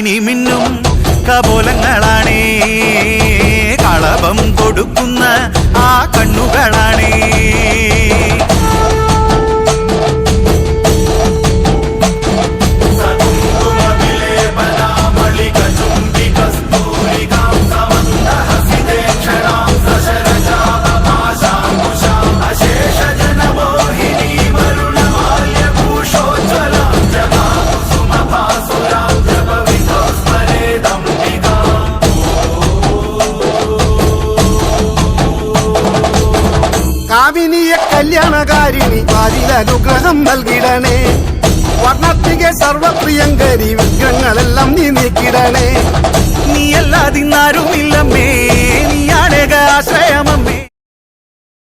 മിന്നി മിന്നും കപോലങ്ങളാണേ, കളഭം കൊടുക്കുന്ന ആ കണ്ണുകളാണേ. കാമിനിയെ കല്യാണകാരിണി വാരിലനുഗ്രഹം നൽകിടണേ. വർണ്ണത്തിക സർവപ്രിയങ്കരി വിഗ്രഹങ്ങളെല്ലാം നീക്കിടണേ. നീയല്ലാതിന്നാരുമില്ലമ്മേ, നീയാണേക ആശ്രയ